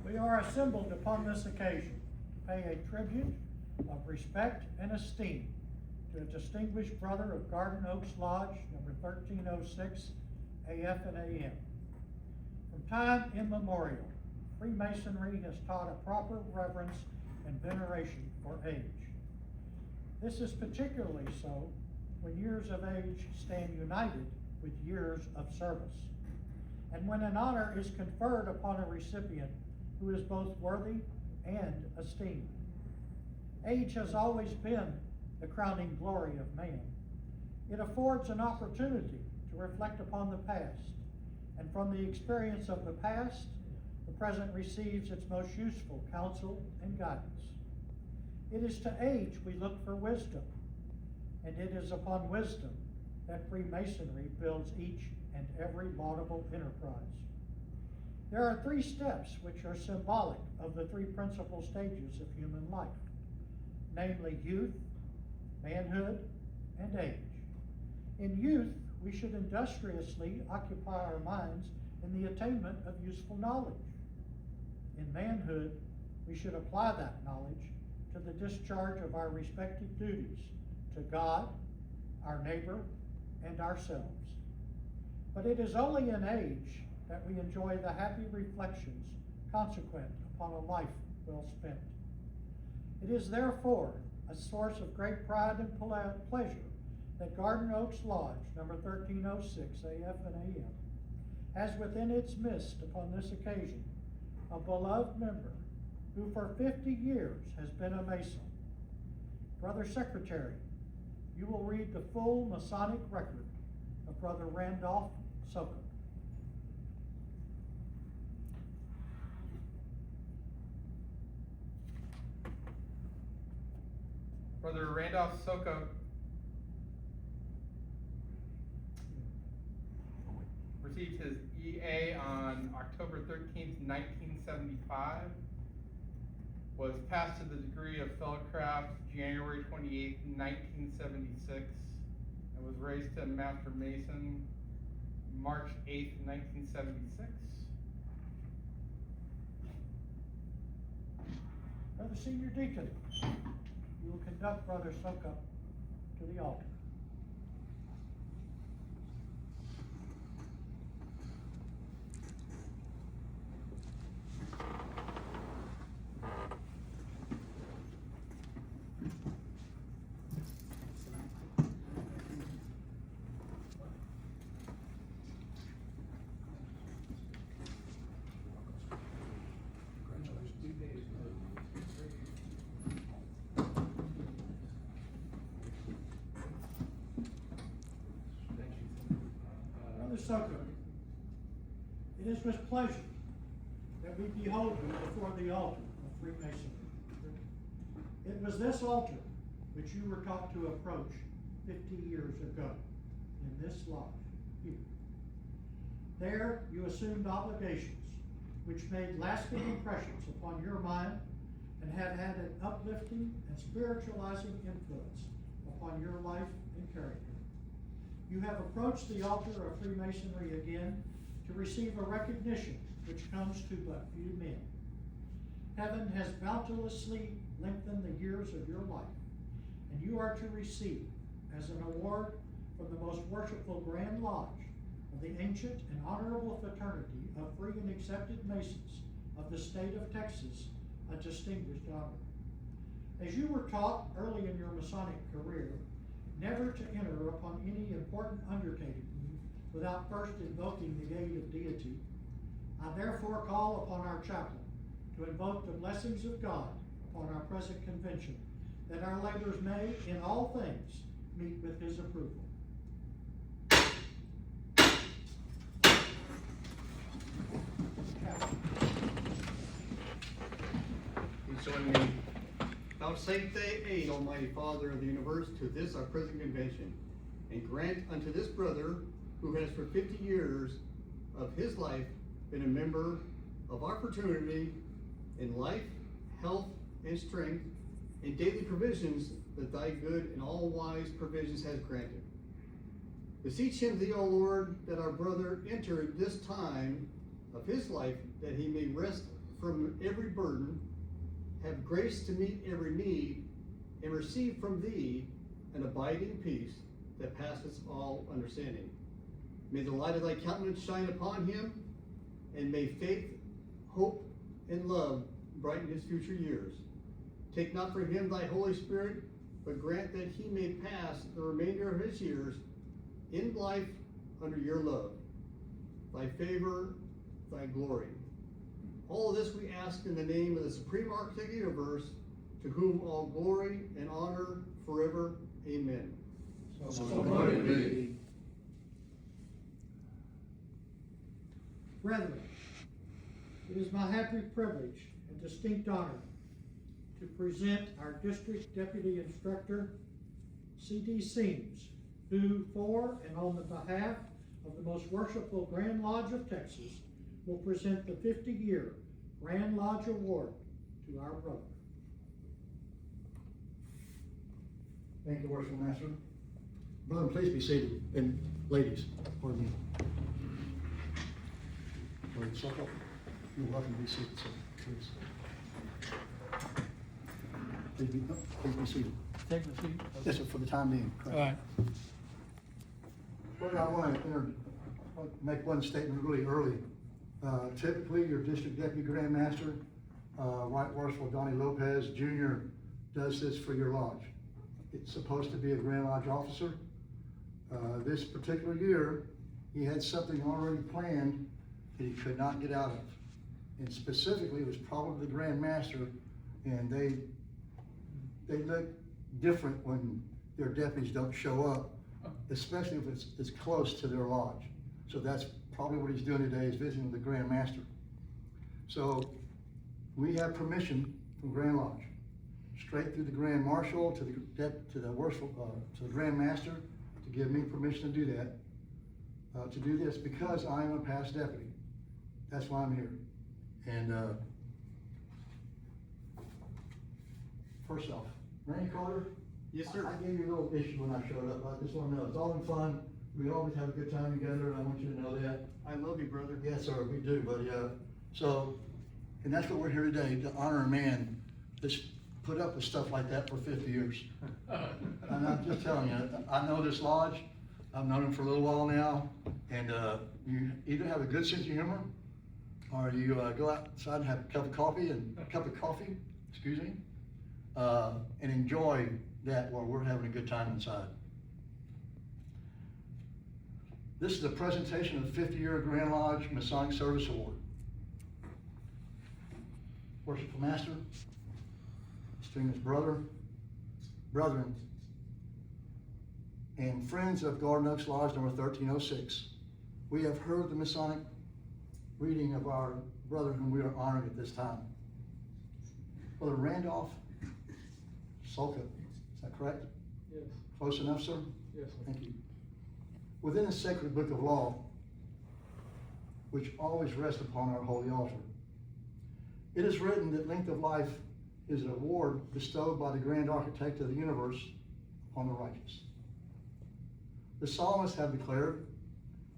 We are assembled upon this occasion to pay a tribute of respect and esteem to a distinguished brother of Garden Oaks Lodge, number 1306, AF and AM. From time immemorial, Freemasonry has taught a proper reverence and veneration for age. This is particularly so when years of age stand united with years of service, and when an honor is conferred upon a recipient who is both worthy and esteemed. Age has always been the crowning glory of man. It affords an opportunity to reflect upon the past, and from the experience of the past, the present receives its most useful counsel and guidance. It is to age we look for wisdom, and it is upon wisdom that Freemasonry builds each and every laudable enterprise. There are 3 steps which are symbolic of the 3 principal stages of human life, namely youth, manhood, and age. In youth, we should industriously occupy our minds in the attainment of useful knowledge. In manhood, we should apply that knowledge to the discharge of our respective duties to God, our neighbor, and ourselves. But it is only in age that we enjoy the happy reflections consequent upon a life well spent. It is therefore a source of great pride and pleasure that Garden Oaks Lodge, number 1306, AF and AM, has within its midst upon this occasion a beloved member who for 50 years has been a Mason. Brother Secretary, you will read the full Masonic record of Brother Randolph Sokop. Brother Randolph Sokop received his EA on October 13th, 1975, was passed to the degree of Fellowcraft January 28th, 1976, and was raised to Master Mason March 8th, 1976. Brother Senior Deacon, you will conduct Brother Sokop to the altar. Brother Sokop, it is with pleasure that we behold you before the altar of Freemasonry. It was this altar which you were taught to approach 50 years ago in this lodge here. There you assumed obligations which made lasting impressions upon your mind and have had an uplifting and spiritualizing influence upon your life and character. You have approached the altar of Freemasonry again to receive a recognition which comes to but few men. Heaven has bounteously lengthened the years of your life, and you are to receive, as an award from the most worshipful Grand Lodge of the ancient and honorable fraternity of free and accepted Masons of the state of Texas, a distinguished honor. As you were taught early in your Masonic career, never to enter upon any important undertaking without first invoking the aid of deity, I therefore call upon our chaplain to invoke the blessings of God upon our present convention, that our labors may, in all things, meet with his approval. Please join me. Vouchsafe thy aid, Almighty Father of the universe, to this our present convention, and grant unto this brother, who has for 50 years of his life been a member of our fraternity, in life, health, and strength, and daily provisions that thy good and all-wise provisions has granted. Beseech him thee, O Lord, that our brother enter this time of his life, that he may rest from every burden, have grace to meet every need, and receive from thee an abiding peace that passeth all understanding. May the light of thy countenance shine upon him, and may faith, hope, and love brighten his future years. Take not from him thy Holy Spirit, but grant that he may pass the remainder of his years in life under your love, thy favor, thy glory. All of this we ask in the name of the Supreme Architect of the universe, to whom all glory and honor forever. Amen. So let it be. Brethren, it is my happy privilege and distinct honor to present our District Deputy Instructor, C.D. Seams, who, for and on the behalf of the Most Worshipful Grand Lodge of Texas, will present the 50-year Grand Lodge Award to our brother. Thank you, Worshipful Master. Brother, please be seated. And ladies, pardon me. Brother Sokol, you're welcome to be seated, sir. Please be seated. Take the seat. Yes, sir, for the time being. All right. Brother, I want to make one statement really early. Typically, your District Deputy Grand Master, Right Worshipful Donnie Lopez Jr. does this for your lodge. It's supposed to be a Grand Lodge officer. This particular year, he had something already planned that he could not get out of. And specifically, it was probably the Grand Master, and they look different when their deputies don't show up, especially if it's close to their lodge. So that's probably what he's doing today, is visiting with the Grand Master. So we have permission from Grand Lodge, straight through the Grand Marshal to the Grand Master, to give me permission to do that, to do this, because I am a past deputy. That's why I'm here. And first off, Randy Carter. Yes, sir. I gave you a little issue when I showed up. I just want to know, it's all in fun. We always have a good time together, and I want you to know that. I love you, brother. Yes, sir, we do, buddy. So, and that's what we're here today, to honor a man that's put up with stuff like that for 50 years. And I'm just telling you, I know this lodge. I've known him for a little while now, and you either have a good sense of humor, or you go outside and have a cup of coffee, and enjoy that while we're having a good time inside. This is a presentation of the 50-year Grand Lodge Masonic Service Award. Worshipful Master, distinguished brethren, and friends of Garden Oaks Lodge number 1306, we have heard the Masonic reading of our brother whom we are honoring at this time. Brother Randolph Sulka, is that correct? Yes. Close enough, sir? Yes, sir. Thank you. Within the sacred book of law, which always rests upon our holy altar, it is written that length of life is an award bestowed by the grand architect of the universe upon the righteous. The psalmists have declared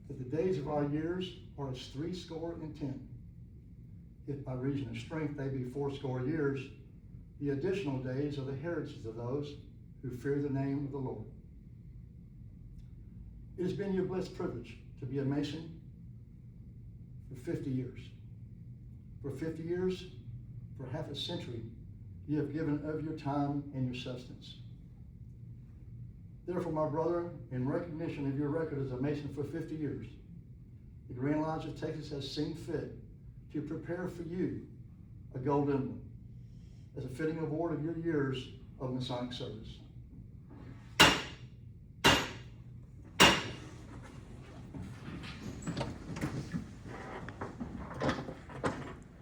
that the days of our years are as 70, if by reason of strength they be 80 years, the additional days are the heritage of those who fear the name of the Lord. It has been your blessed privilege to be a Mason for 50 years. For 50 years, for half a century, you have given of your time and your substance. Therefore, my brother, in recognition of your record as a Mason for 50 years, the Grand Lodge of Texas has seen fit to prepare for you a gold emblem as a fitting award of your years of Masonic service.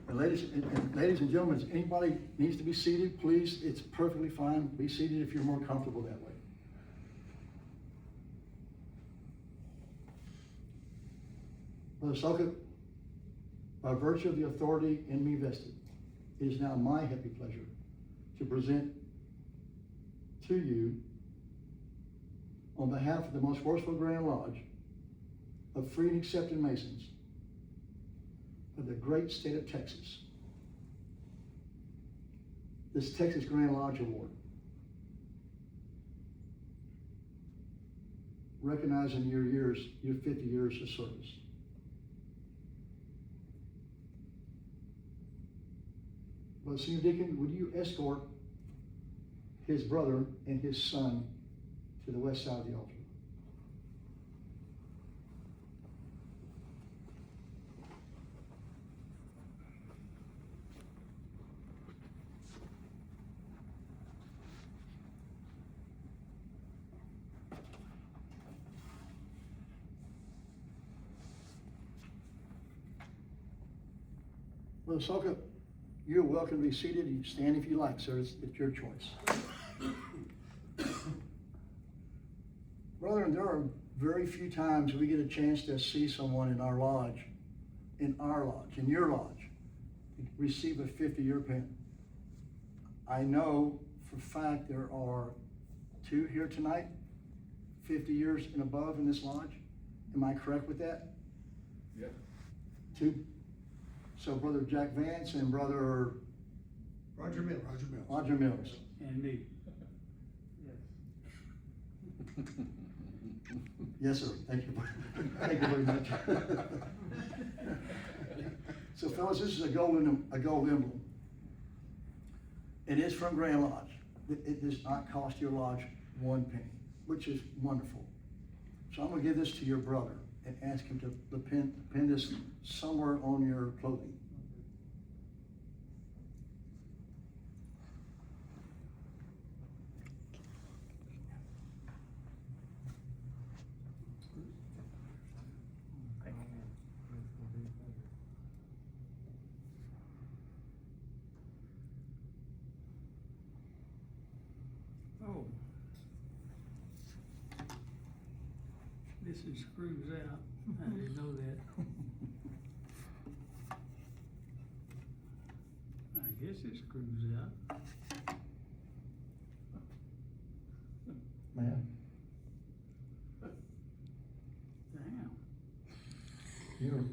And ladies and gentlemen, if anybody needs to be seated, please, it's perfectly fine. Be seated if you're more comfortable that way. Brother Sulka, by virtue of the authority in me vested, it is now my happy pleasure to present to you, on behalf of the Most Worshipful Grand Lodge of free and accepted Masons of the great state of Texas, this Texas Grand Lodge Award, recognizing your 50 years of service. But Senior Deacon, would you escort his brother and his son to the west side of the altar? Brother Soka, you're welcome to be seated. You stand if you like, sir. It's your choice. Brother, there are very few times we get a chance to see someone in our lodge, in your lodge, receive a 50-year pin. I know for a fact there are 2 here tonight, 50 years and above in this lodge. Am I correct with that? Yeah. 2. So Brother Jack Vance and Brother Roger Mills. Roger Mills. And me. Yes, sir. Thank you. Thank you very much. So fellas, this is a gold emblem. It is from Grand Lodge. It does not cost your lodge 1 penny, which is wonderful. So I'm gonna give this to your brother and ask him to pin this somewhere on your clothing. Oh. This is screws out. I didn't know that. I guess it screws out. Man, Damn.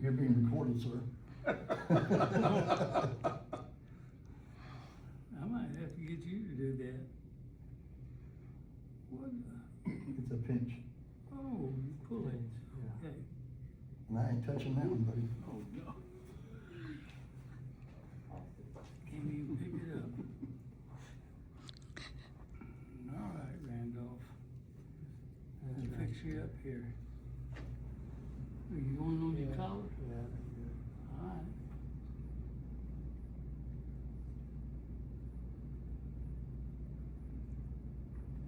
you're being recorded, sir. I might have to get you to do that. What the? It's a pinch. Oh, you pull it. Okay. And I ain't touching that one, buddy. Oh, no. Can't even pick it up. All right, Randolph. Let's fix you up here. Are you going on your collar? Yeah. All right.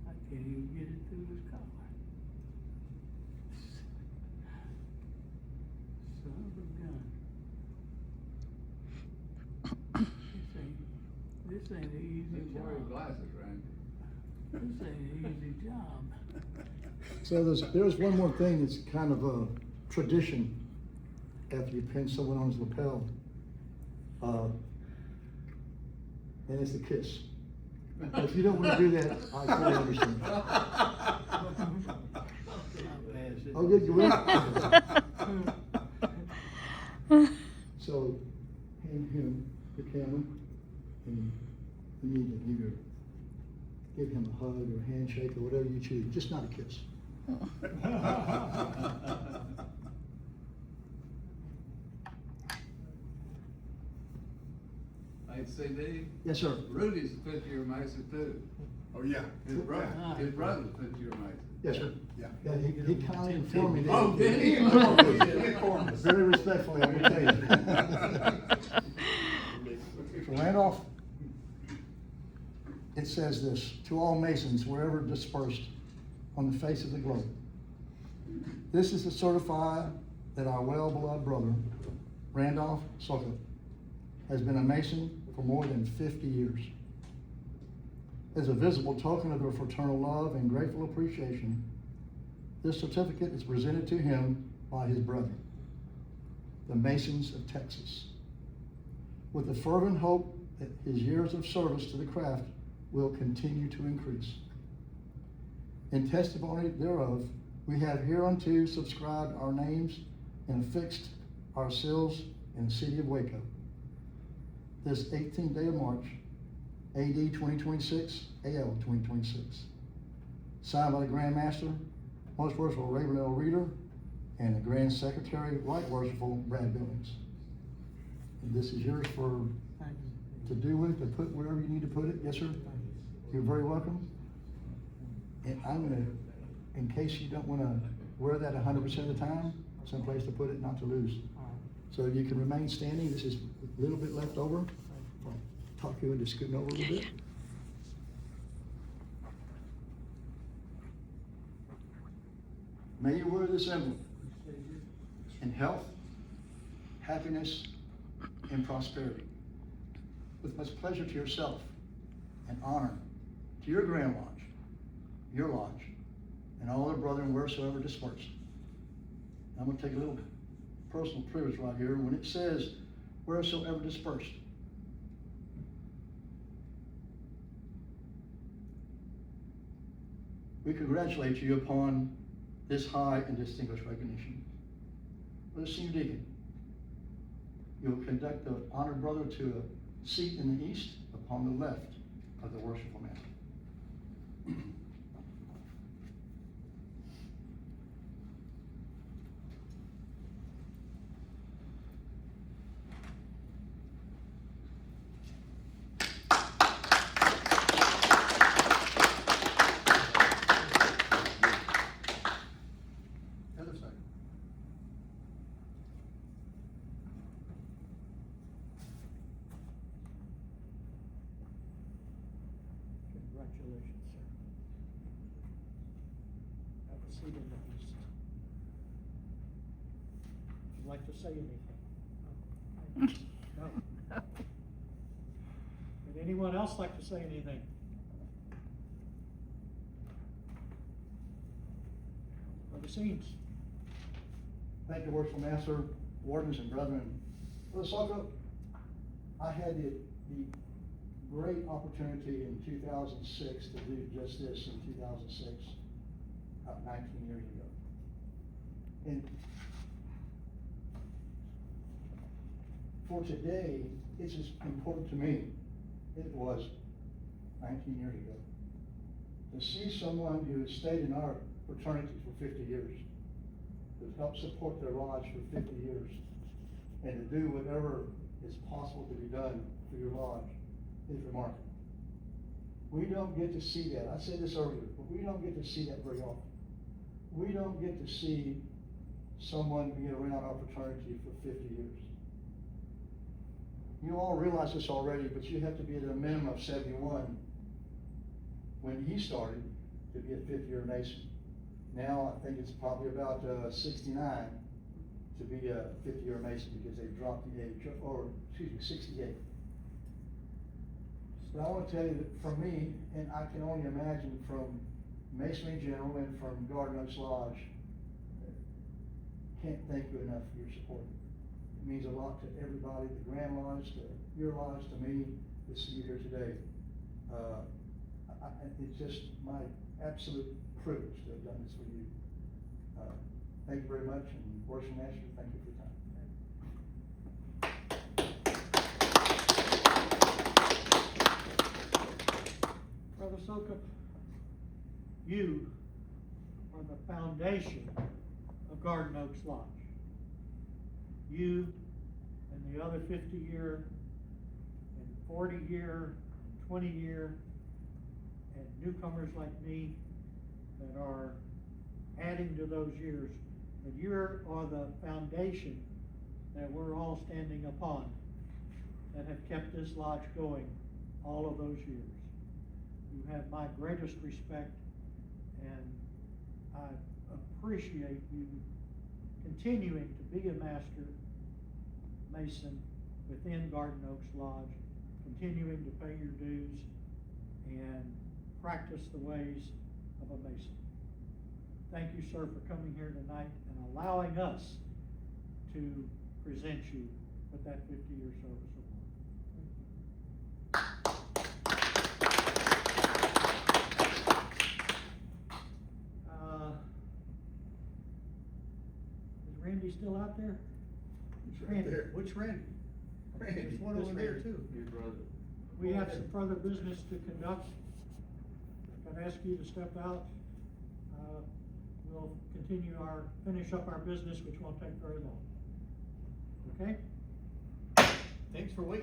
I can't even get it through his collar. Son of a gun. This ain't an easy Wear your job. glasses, Randy. This ain't an easy job. So there's one more thing that's kind of a tradition after you pin someone on his lapel. And it's a kiss. If you don't want to do that, I totally understand. Oh, good, you will? So, hand him the camera, and you need to either give him a hug or a handshake or whatever you choose, just not a kiss. Hey, CD, Yes, sir. Rudy's a 50-year Mason too. Oh, yeah. His brother's a 50-year Mason. Yes, sir. Yeah. Yeah, he kindly informed me that. Oh, did he? Very respectfully, I will tell you. So Randolph, it says this: to all Masons wherever dispersed on the face of the globe, this is to certify that our well-beloved brother, Randolph Soka, has been a Mason for more than 50 years. As a visible token of their fraternal love and grateful appreciation, this certificate is presented to him by his brethren, the Masons of Texas, with the fervent hope that his years of service to the craft will continue to increase. In testimony thereof, we have hereunto subscribed our names and affixed our seals in the city of Waco, this 18th day of March, AD 2026, AL 2026. Signed by the Grand Master, Most Worshipful Raven L. Reader, and the Grand Secretary, Right Worshipful Brad Billings. And this is yours to do with, to put wherever you need to put it. Yes, sir? You're very welcome. And I'm gonna, in case you don't wanna wear that 100% of the time, someplace to put it, not to lose. So you can remain standing. This is a little bit left over. I'll talk you into scooting over a little bit. May you wear this emblem in health, happiness, and prosperity, with much pleasure to yourself and honor to your Grand Lodge, your lodge, and all other brethren wheresoever dispersed. I'm going to take a little personal privilege right here. When it says wheresoever dispersed, we congratulate you upon this high and distinguished recognition. Brother Senior Deacon, you will conduct the honored brother to a seat in the east upon the left of the worshipful man. Other side. Congratulations, sir. Have a seat in the east. Would you like to say anything? No. Would anyone else like to say anything? Brother Seams. Thank you, Worshipful Master, wardens, and brethren. Brother Socko, I had the great opportunity in 2006 to do just this in 2006, about 19 years ago. And for today, it's as important to me as it was 19 years ago. To see someone who has stayed in our fraternity for 50 years, who's helped support their lodge for 50 years, and to do whatever is possible to be done for your lodge is remarkable. We don't get to see that. I said this earlier, but we don't get to see that very often. We don't get to see someone be around our fraternity for 50 years. You all realize this already, but you have to be at a minimum of 71 when he started to be a 5th-year Mason. Now, I think it's probably about 69 to be a 5th-year Mason because they've dropped the age, or excuse me, 68. But I want to tell you that for me, and I can only imagine from Masonry in general and from Garden Oaks Lodge, can't thank you enough for your support. It means a lot to everybody, the Grand Lodge, to your lodge, to me, to see you here today. It's just my absolute privilege to have done this for you. Thank you very much, and Worship Master, thank you for your time. Brother Soka, you are the foundation of Garden Oaks Lodge. You and the other 50-year and 40-year, 20-year, and newcomers like me that are adding to those years, but you are the foundation that we're all standing upon that have kept this lodge going all of those years. You have my greatest respect, and I appreciate you continuing to be a Master Mason within Garden Oaks Lodge, continuing to pay your dues and practice the ways of a Mason. Thank you, sir, for coming here tonight and allowing us to present you with that 50-year service award. Is Randy still out there? He's right there. Which Randy? There's one over there too. Your brother. We have some further business to conduct. I'd ask you to step out. We'll finish up our business, which won't take very long. Okay? Thanks for waiting.